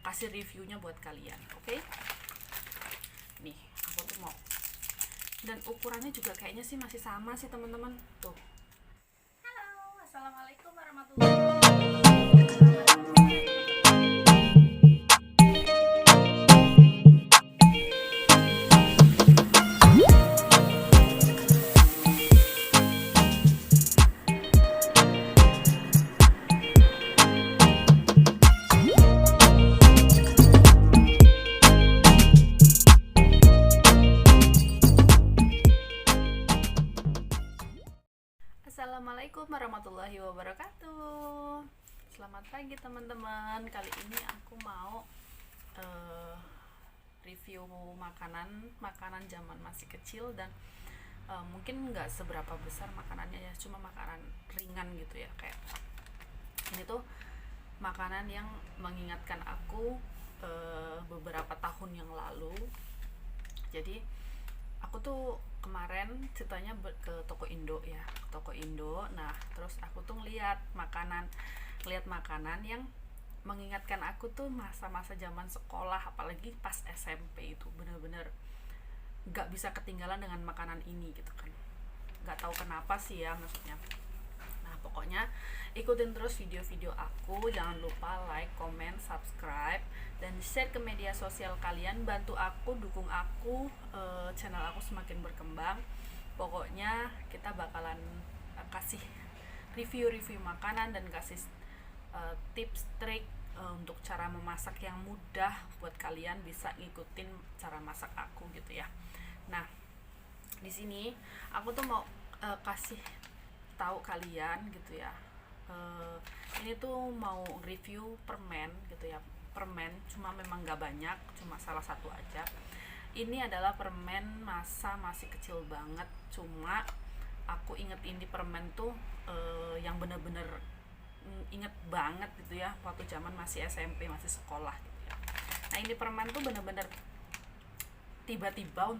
kasih reviewnya buat kalian. Oke? Nih aku tuh mau, dan ukurannya juga kayaknya sih masih sama sih teman-teman. Tuh. Halo, assalamualaikum warahmatullahi Assalamualaikum warahmatullahi wabarakatuh. Selamat pagi teman-teman. Kali ini aku mau review makanan zaman masih kecil, dan mungkin nggak seberapa besar makanannya ya, cuma makanan ringan gitu ya. Kayak ini tuh makanan yang mengingatkan aku beberapa tahun yang lalu. Jadi aku tuh kemarin ceritanya ke toko Indo ya, toko Indo. Nah terus aku tuh ngeliat makanan yang mengingatkan aku tuh masa-masa zaman sekolah, apalagi pas SMP. Itu bener-bener nggak bisa ketinggalan dengan makanan ini gitu kan. Nggak tahu kenapa sih ya, maksudnya. Nah pokoknya ikutin terus video-video aku, jangan lupa like, comment, subscribe, dan share ke media sosial kalian. Bantu aku, dukung aku, channel aku semakin berkembang. Pokoknya kita bakalan kasih review-review makanan dan kasih tips trik untuk cara memasak yang mudah buat kalian bisa ngikutin cara masak aku gitu ya. Nah di sini aku tuh mau kasih tahu kalian gitu ya. Ini tuh mau review permen gitu ya. Permen, cuma memang gak banyak, cuma salah satu aja. Ini adalah permen masa masih kecil banget, cuma aku inget ini permen tuh yang bener-bener inget banget gitu ya, waktu zaman masih SMP, masih sekolah gitu ya. Nah ini permen tuh bener-bener tiba-tiba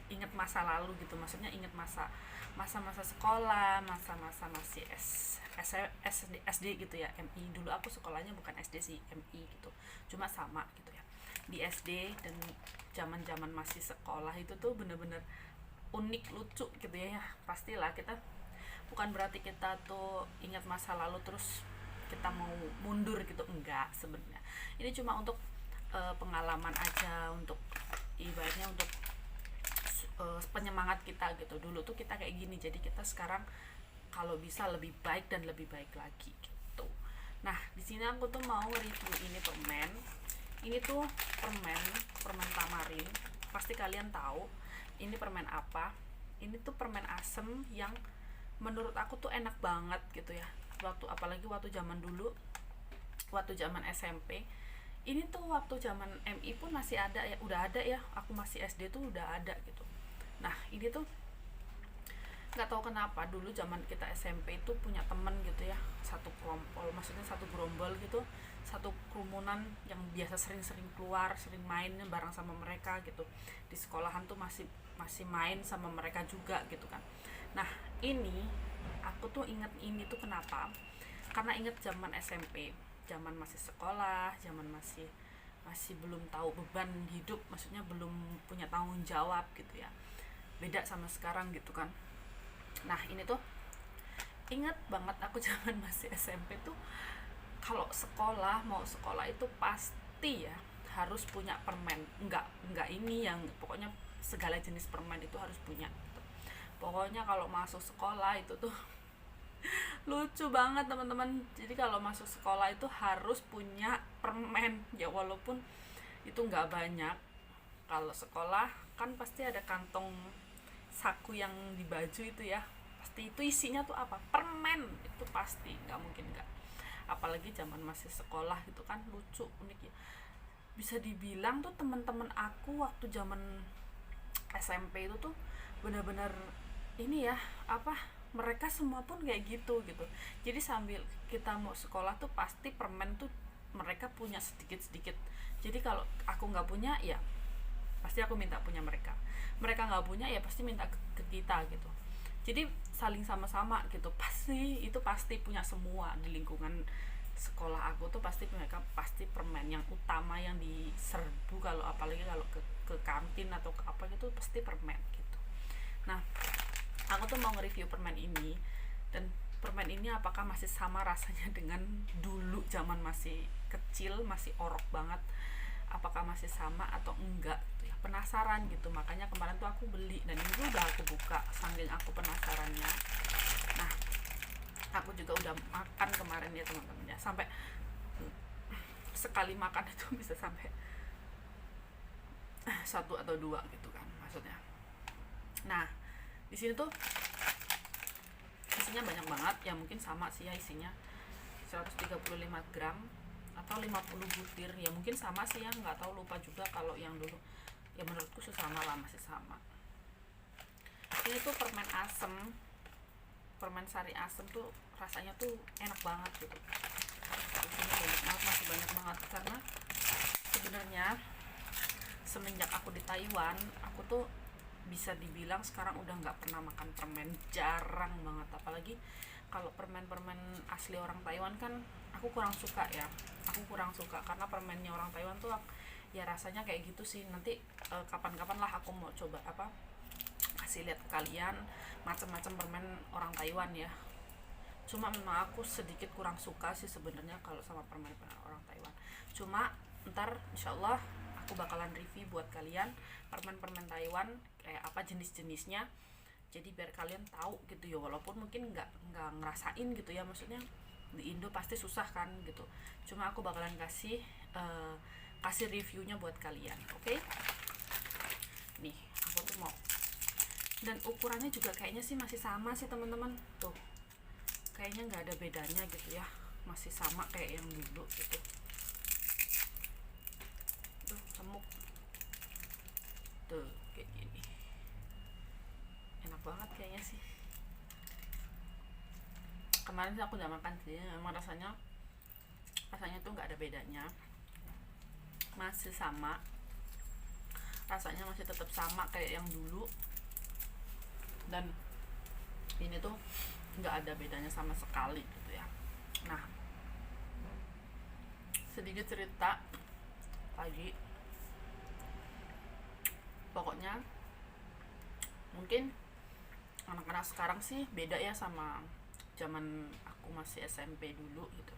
inget masa lalu gitu, maksudnya inget masa-masa sekolah, masa-masa masih SD gitu ya, MI. Dulu aku sekolahnya bukan SD sih, MI gitu, cuma sama gitu ya. Di SD dan zaman masih sekolah itu tuh bener-bener unik, lucu gitu ya. Pastilah kita, bukan berarti kita tuh ingat masa lalu terus kita mau mundur gitu, enggak sebenarnya. Ini cuma untuk pengalaman aja, untuk ibaratnya untuk penyemangat kita gitu. Dulu tuh kita kayak gini, jadi kita sekarang kalau bisa lebih baik dan lebih baik lagi gitu. Nah di sini aku tuh mau review ini permen. Ini tuh permen tamarin. Pasti kalian tahu ini permen apa. Ini tuh permen asem yang menurut aku tuh enak banget gitu ya. Apalagi waktu zaman dulu, waktu zaman SMP. Ini tuh waktu zaman MI pun masih ada ya, udah ada ya. Aku masih SD tuh udah ada gitu. Nah ini tuh nggak tahu kenapa dulu zaman kita SMP itu punya temen gitu ya, satu kelompok, maksudnya satu gerombol gitu, satu kerumunan yang biasa sering-sering keluar, sering main bareng sama mereka gitu. Di sekolahan tuh masih main sama mereka juga gitu kan. Nah ini aku tuh inget ini tuh kenapa, karena inget zaman SMP, zaman masih sekolah, zaman masih belum tahu beban hidup, maksudnya belum punya tanggung jawab gitu ya. Beda sama sekarang gitu kan. Nah ini tuh inget banget aku zaman masih SMP tuh, kalau mau sekolah itu pasti ya harus punya permen. Enggak ini yang pokoknya segala jenis permen itu harus punya. Pokoknya kalau masuk sekolah itu tuh lucu banget teman-teman. Jadi kalau masuk sekolah itu harus punya permen ya, walaupun itu nggak banyak. Kalau sekolah kan pasti ada kantong saku yang di baju itu ya, pasti itu isinya tuh apa, permen. Itu pasti, nggak mungkin nggak. Apalagi zaman masih sekolah gitu kan, lucu, unik ya. Bisa dibilang tuh teman-teman aku waktu zaman SMP itu tuh benar-benar ini ya, apa, mereka semua pun kayak gitu. Jadi sambil kita mau sekolah tuh pasti permen tuh mereka punya sedikit-sedikit. Jadi kalau aku nggak punya ya pasti aku minta punya mereka nggak punya ya pasti minta ke kita gitu. Jadi saling sama-sama gitu, pasti punya semua di lingkungan sekolah aku tuh pasti mereka pasti permen yang utama yang diserbu, kalau apalagi kalau ke kantin atau ke apa gitu pasti permen gitu. Nah, aku tuh mau nge-review permen ini, dan permen ini apakah masih sama rasanya dengan dulu zaman masih kecil, masih orok banget, apakah masih sama atau enggak gitu ya. Penasaran gitu, makanya kemarin tuh aku beli, dan ini tuh udah aku buka saking aku penasarannya. Nah, aku juga udah makan kemarin ya teman-teman ya, sampai sekali makan itu bisa sampai satu atau dua gitu kan maksudnya. Nah, di sini tuh isinya banyak banget ya, mungkin sama sih ya isinya 135 gram atau 50 butir ya, mungkin sama sih ya, nggak tahu, lupa juga kalau yang dulu ya, menurutku sama lah, masih sama. Ini tuh permen asem, permen sari asem tuh rasanya tuh enak banget gitu. Di sini banyak banget, masih banyak banget, karena sebenarnya semenjak aku di Taiwan, aku tuh bisa dibilang sekarang udah nggak pernah makan permen, jarang banget. Apalagi kalau permen-permen asli orang Taiwan kan aku kurang suka ya, aku kurang suka karena permennya orang Taiwan tuh ya rasanya kayak gitu sih. Nanti kapan-kapan lah aku mau coba kasih lihat ke kalian macam-macam permen orang Taiwan ya. Cuma memang aku sedikit kurang suka sih sebenarnya kalau sama permen-permen orang Taiwan. Cuma ntar insyaallah aku bakalan review buat kalian permen-permen Taiwan kayak apa jenis-jenisnya, jadi biar kalian tahu gitu ya, walaupun mungkin nggak ngerasain gitu ya, maksudnya di Indo pasti susah kan gitu. Cuma aku bakalan kasih reviewnya buat kalian, oke? Nih aku tuh mau, dan ukurannya juga kayaknya sih masih sama sih teman-teman, tuh kayaknya nggak ada bedanya gitu ya, masih sama kayak yang dulu gitu. Tuh remuk tuh kayak gini, enak banget kayaknya sih. Kemarin sih aku udah makan sih, memang rasanya tuh nggak ada bedanya, masih sama rasanya, masih tetap sama kayak yang dulu, dan ini tuh nggak ada bedanya sama sekali gitu ya. Nah, sedikit cerita lagi, pokoknya mungkin anak-anak sekarang sih beda ya sama zaman aku masih SMP dulu gitu.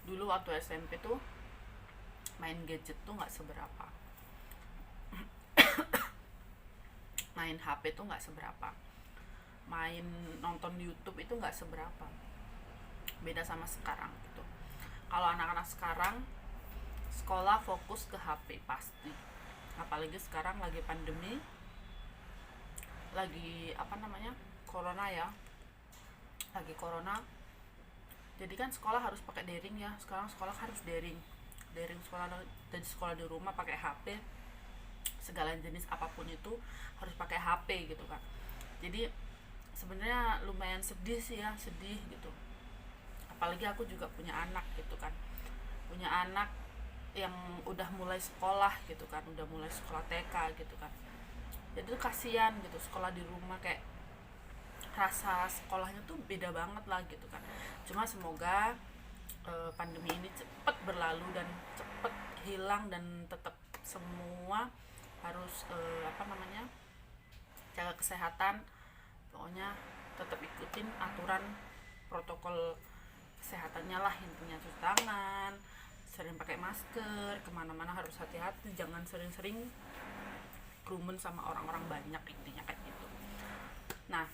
Dulu waktu SMP tuh main gadget tuh nggak seberapa, main HP tuh nggak seberapa, main nonton YouTube itu nggak seberapa, beda sama sekarang gitu. Kalau anak-anak sekarang sekolah fokus ke HP pasti, apalagi sekarang lagi pandemi, lagi corona ya, lagi corona, jadi kan sekolah harus pakai daring ya. Sekarang sekolah harus daring sekolah, dan sekolah di rumah pakai HP, segala jenis apapun itu harus pakai HP gitu kan. Jadi sebenarnya lumayan sedih sih ya, sedih gitu. Apalagi aku juga punya anak gitu kan, punya anak yang udah mulai sekolah gitu kan, udah mulai sekolah TK gitu kan. Jadi tuh kasihan gitu sekolah di rumah, kayak rasa sekolahnya tuh beda banget lah gitu kan. Cuma semoga pandemi ini cepet berlalu dan cepet hilang, dan tetap semua harus jaga kesehatan, pokoknya tetap ikutin aturan protokol kesehatannya lah, intinya cuci tangan, sering pakai masker, kemana-mana harus hati-hati, jangan sering-sering kerumun sama orang-orang banyak, intinya kayak gitu. Nah,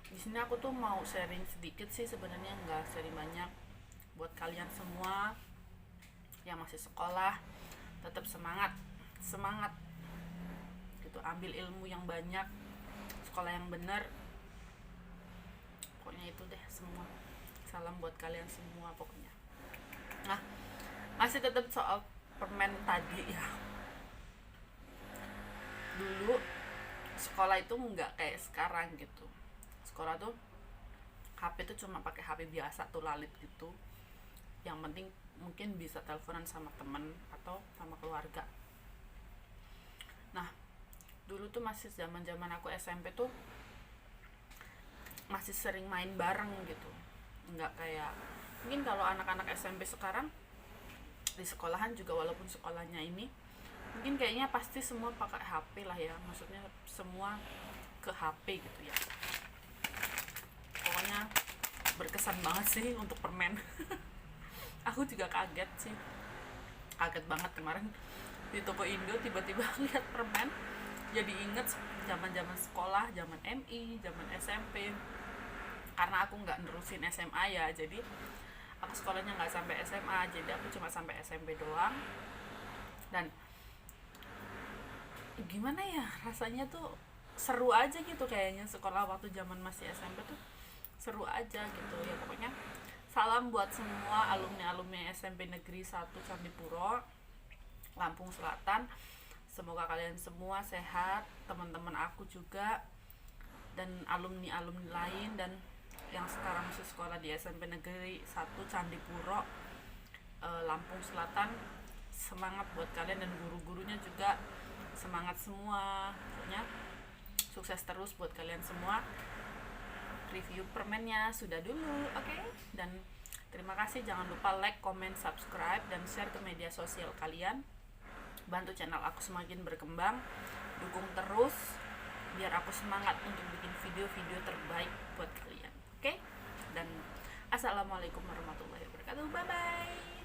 di sini aku tuh mau sharing sedikit sih sebenarnya, nggak sharing banyak, buat kalian semua yang masih sekolah tetap semangat gitu, ambil ilmu yang banyak, sekolah yang benar, pokoknya itu deh semua. Salam buat kalian semua pokoknya. Nah, masih tetap soal permen tadi ya. Dulu sekolah itu nggak kayak sekarang gitu. Sekolah tuh HP tuh cuma pakai HP biasa tuh, lalit gitu. Yang penting mungkin bisa teleponan sama temen atau sama keluarga. Nah, dulu tuh masih zaman aku SMP tuh masih sering main bareng gitu. nggak kayak mungkin kalau anak-anak SMP sekarang di sekolahan juga, walaupun sekolahnya ini mungkin kayaknya pasti semua pakai HP lah ya, maksudnya semua ke HP gitu ya. Pokoknya berkesan banget sih untuk permen. Aku juga kaget sih, kaget banget kemarin di toko Indo tiba-tiba lihat permen, jadi inget zaman-zaman sekolah, zaman MI, zaman SMP. Karena aku nggak nerusin SMA ya, jadi aku sekolahnya nggak sampai SMA, jadi aku cuma sampai SMP doang. Dan gimana ya, rasanya tuh seru aja gitu kayaknya sekolah waktu zaman masih SMP tuh seru aja gitu ya. Pokoknya salam buat semua alumni SMP Negeri 1 Candipuro, Lampung Selatan. Semoga kalian semua sehat, teman-teman aku juga, dan alumni-alumni lain dan yang sekarang masih sekolah di SMP Negeri 1 Candipuro, Lampung Selatan. Semangat buat kalian, dan guru-gurunya juga semangat semua. Pokoknya sukses terus buat kalian semua. Review permennya sudah dulu, oke? Dan terima kasih, jangan lupa like, comment, subscribe, dan share ke media sosial kalian. Bantu channel aku semakin berkembang. Dukung terus biar aku semangat untuk bikin video-video terbaik buat kalian, oke? Dan assalamualaikum warahmatullahi wabarakatuh, bye bye.